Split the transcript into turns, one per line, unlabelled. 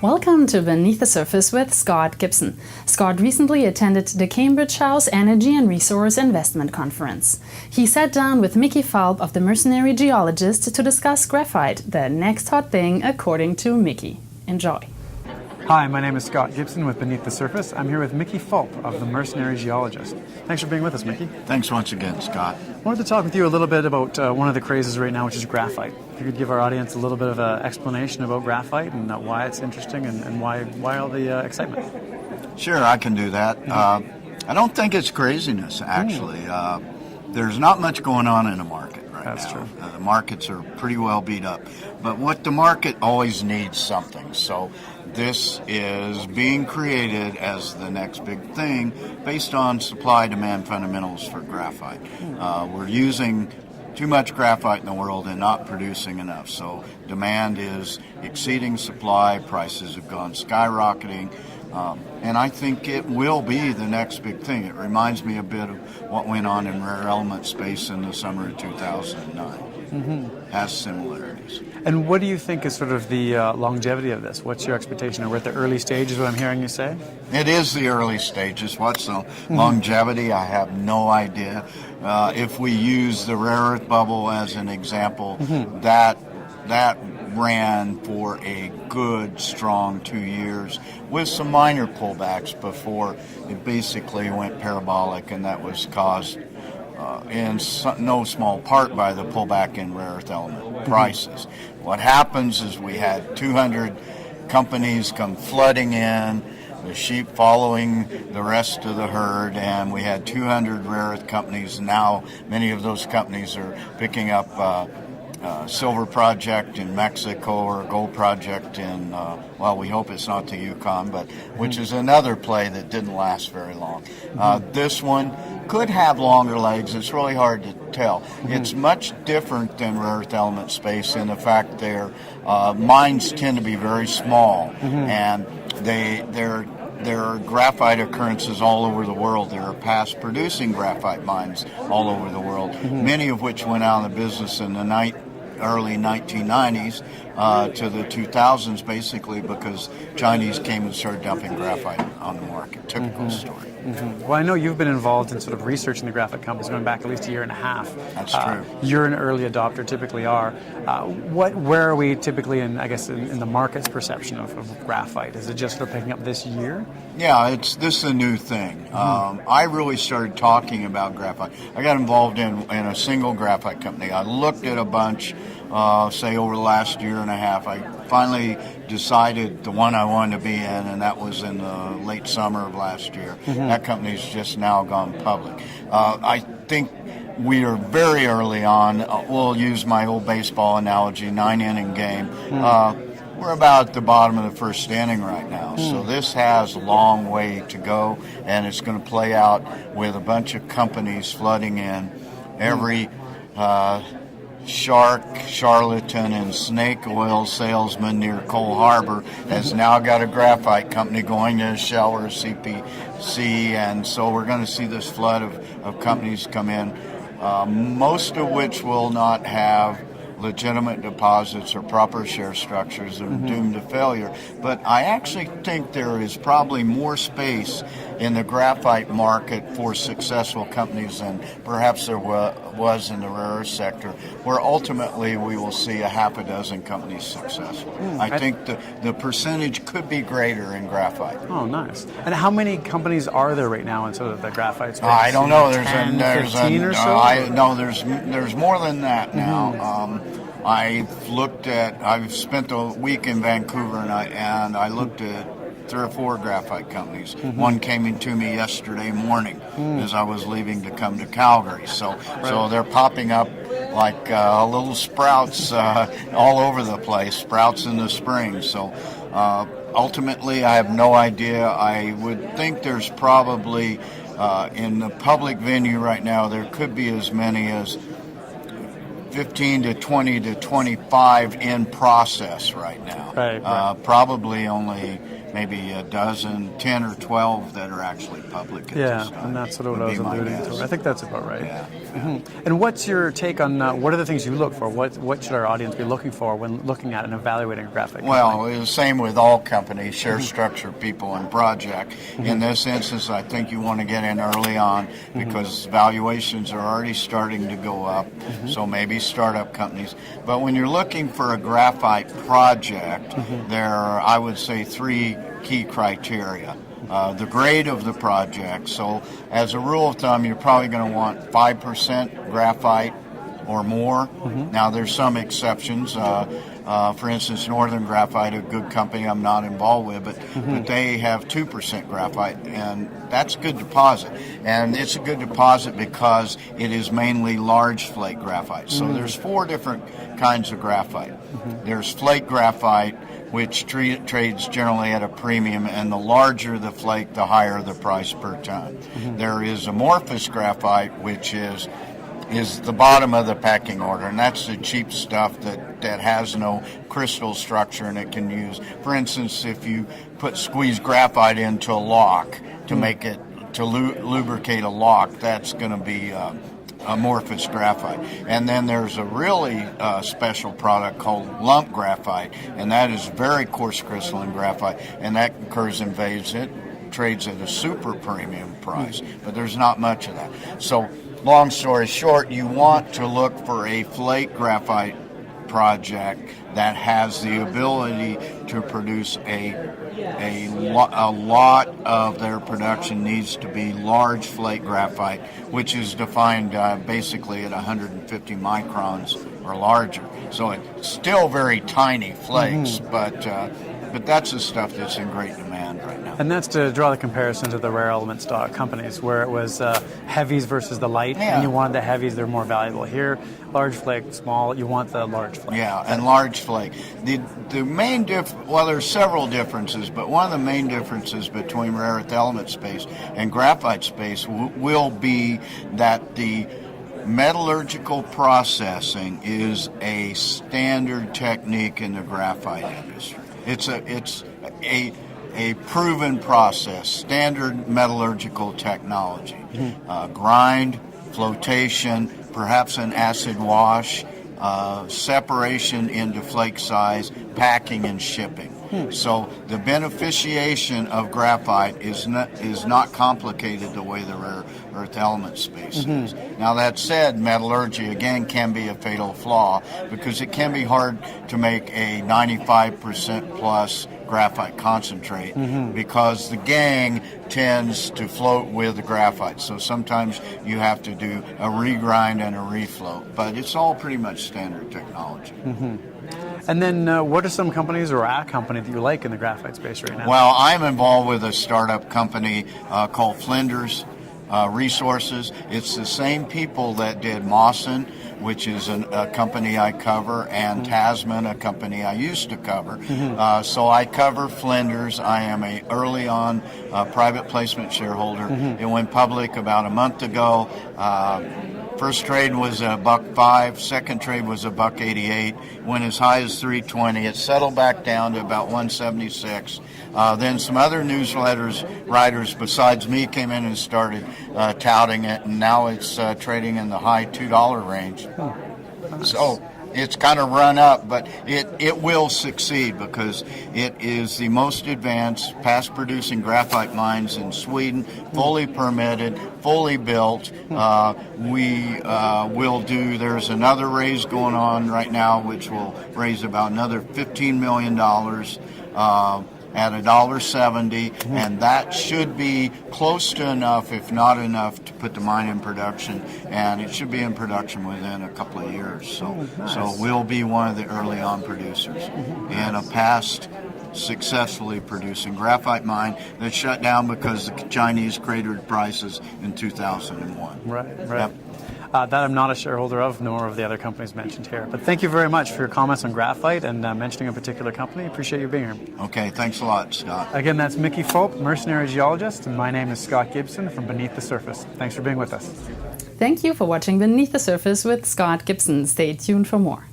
Welcome to Beneath the Surface with Scott Gibson. Scott recently attended the Cambridge House Energy and Resource Investment Conference. He sat down with Mickey Falb of the Mercenary Geologist to discuss graphite, the next hot thing according to Mickey. Enjoy.
Hi, my name is Scott Gibson with Beneath the Surface. I'm here with Mickey Falb of the Mercenary Geologist. Thanks for being with us, Mickey.
Thanks once again, Scott.
I wanted to talk with you a little bit about one of the crazes right now, which is graphite. If you could give our audience a little bit of an explanation about graphite and why it's interesting and why all the excitement.
Sure, I can do that. I don't think it's craziness, actually. There's not much going on in the market right now.
That's true.
The markets are pretty well beat up. But what the market always needs something. So this is being created as the next big thing based on supply-demand fundamentals for graphite. We're using too much graphite in the world and not producing enough. So demand is exceeding supply, prices have gone skyrocketing, and I think it will be the next big thing. It reminds me a bit of what went on in rare element space in the summer of 2009. Has similarities.
And what do you think is sort of the longevity of this? What's your expectation? Are we at the early stages, what I'm hearing you say?
It is the early stages. What's the longevity? I have no idea. If we use the rare earth bubble as an example, that ran for a good, strong 2 years with some minor pullbacks before it basically went parabolic, and that was caused in no small part by the pullback in rare earth element prices. What happens is we had 200 companies come flooding in, the sheep following the rest of the herd, and we had 200 rare earth companies. Now many of those companies are picking up silver project in Mexico or a gold project in, well, we hope it's not the Yukon, but which is another play that didn't last very long. This one could have longer legs. It's really hard to tell. It's much different than rare earth element space in the fact their mines tend to be very small, and there are graphite occurrences all over the world. There are past producing graphite mines all over the world, many of which went out of business in the early 1990s to the 2000s, basically because Chinese came and started dumping graphite on the market. Typical story.
Well, I know you've been involved in sort of researching the graphite companies going back at least a year and a half.
That's true.
You're an early adopter, typically are. Where are we typically in the market's perception of graphite? Is it just sort of picking up this year?
Yeah, this is a new thing. I really started talking about graphite. I got involved in a single graphite company. I looked at a bunch, say over the last year and a half. I finally decided the one I wanted to be in, and that was in the late summer of last year. That company's just now gone public. I think we are very early on. We'll use my old baseball analogy, 9-inning game. We're about at the bottom of the first inning right now, so this has a long way to go, and it's going to play out with a bunch of companies flooding in. Every shark, charlatan, and snake oil salesman near Cole Harbor has now got a graphite company going to Shell or CPC, and so we're going to see this flood of companies come in, most of which will not have legitimate deposits or proper share structures are doomed to failure. But I actually think there is probably more space in the graphite market for successful companies than perhaps there was in the rare earth sector, where ultimately we will see a half a dozen companies successful. I think the percentage could be greater in graphite.
Oh, nice. And how many companies are there right now in sort of the graphite space?
I don't know.
There's 15 or so?
No, there's more than that now. I've spent a week in Vancouver, and I looked at 3 or 4 graphite companies. One came into me yesterday morning as I was leaving to come to Calgary. So they're popping up like little sprouts all over the place, sprouts in the spring. So ultimately, I have no idea. I would think there's probably, in the public venue right now, there could be as many as 15 to 20 to 25 in process right now.
Right.
Probably only maybe a dozen, 10 or 12 that are actually public at this time.
And that's sort of what I was
Would be my
alluding
guess.
to. I think that's about right.
Yeah.
And what's your take on what are the things you look for? What should our audience be looking for when looking at and evaluating a graphite
Well,
company?
it's the same with all companies, share structure, people, and project. In this instance, I think you want to get in early on because valuations are already starting to go up, so maybe startup companies. But when you're looking for a graphite project, there are, I would say, 3 key criteria. The grade of the project. So as a rule of thumb, you're probably going to want 5% graphite or more. Now there's some exceptions. For instance, Northern Graphite, a good company I'm not involved with, but they have 2% graphite, and that's a good deposit. And it's a good deposit because it is mainly large flake graphite. So there's 4 different kinds of graphite. There's flake graphite, which trades generally at a premium, and the larger the flake, the higher the price per ton. There is amorphous graphite, which is the bottom of the pecking order, and that's the cheap stuff that has no crystal structure and it can use. For instance, if you squeeze graphite into a lock to make it, to lubricate a lock, that's going to be amorphous graphite. And then there's a really special product called lump graphite, and that is very coarse crystalline graphite, and that occurs in vase. It trades at a super premium price, but there's not much of that. So long story short, you want to look for a flake graphite project that has the ability to produce a lot of their production needs to be large flake graphite, which is defined basically at 150 microns or larger. So it's still very tiny flakes, but that's the stuff that's in great demand right now.
And that's to draw the comparison to the rare element stock companies, where it was heavies versus the light,
Yeah.
and you wanted the heavies, they're more valuable. Here, large flake, small, you want the large flake.
Yeah, and large flake. The main well, there's several differences, but one of the main differences between rare earth element space and graphite space will be that the metallurgical processing is a standard technique in the graphite industry. It's a proven process, standard metallurgical technology. Grind, flotation, perhaps an acid wash, separation into flake size, packing and shipping. So the beneficiation of graphite is not complicated the way the rare earth element space is. Now that said, metallurgy again can be a fatal flaw because it can be hard to make a 95% plus graphite concentrate because the gangue tends to float with the graphite. So sometimes you have to do a regrind and a refloat, but it's all pretty much standard technology.
And then what are some companies or a company that you like in the graphite space right now?
Well, I'm involved with a startup company called Flinders Resources. It's the same people that did Mawson, which is a company I cover, and Tasman, a company I used to cover. So I cover Flinders. I am a early on private placement shareholder. It went public about a month ago. First trade was $1.05. Second trade was $1.88. Went as high as $3.20. It settled back down to about $1.76. Then some other newsletters writers besides me came in and started touting it, and now it's trading in the high $2 range. So it's kind of run up, but it will succeed because it is the most advanced past producing graphite mines in Sweden, fully permitted, fully built. There's another raise going on right now which will raise about another $15 million at $1.70, and that should be close to enough, if not enough, to put the mine in production, and it should be in production within a couple of years. So we'll be one of the early on producers in a past successfully producing graphite mine that shut down because the Chinese cratered prices in 2001.
Right.
Yep.
That I'm not a shareholder of, nor of the other companies mentioned here. But thank you very much for your comments on graphite and mentioning a particular company. Appreciate you being here.
Okay, thanks a lot, Scott.
Again, that's Mickey Fulp, mercenary geologist, and my name is Scott Gibson from Beneath the Surface. Thanks for being with us.
Thank you for watching Beneath the Surface with Scott Gibson. Stay tuned for more.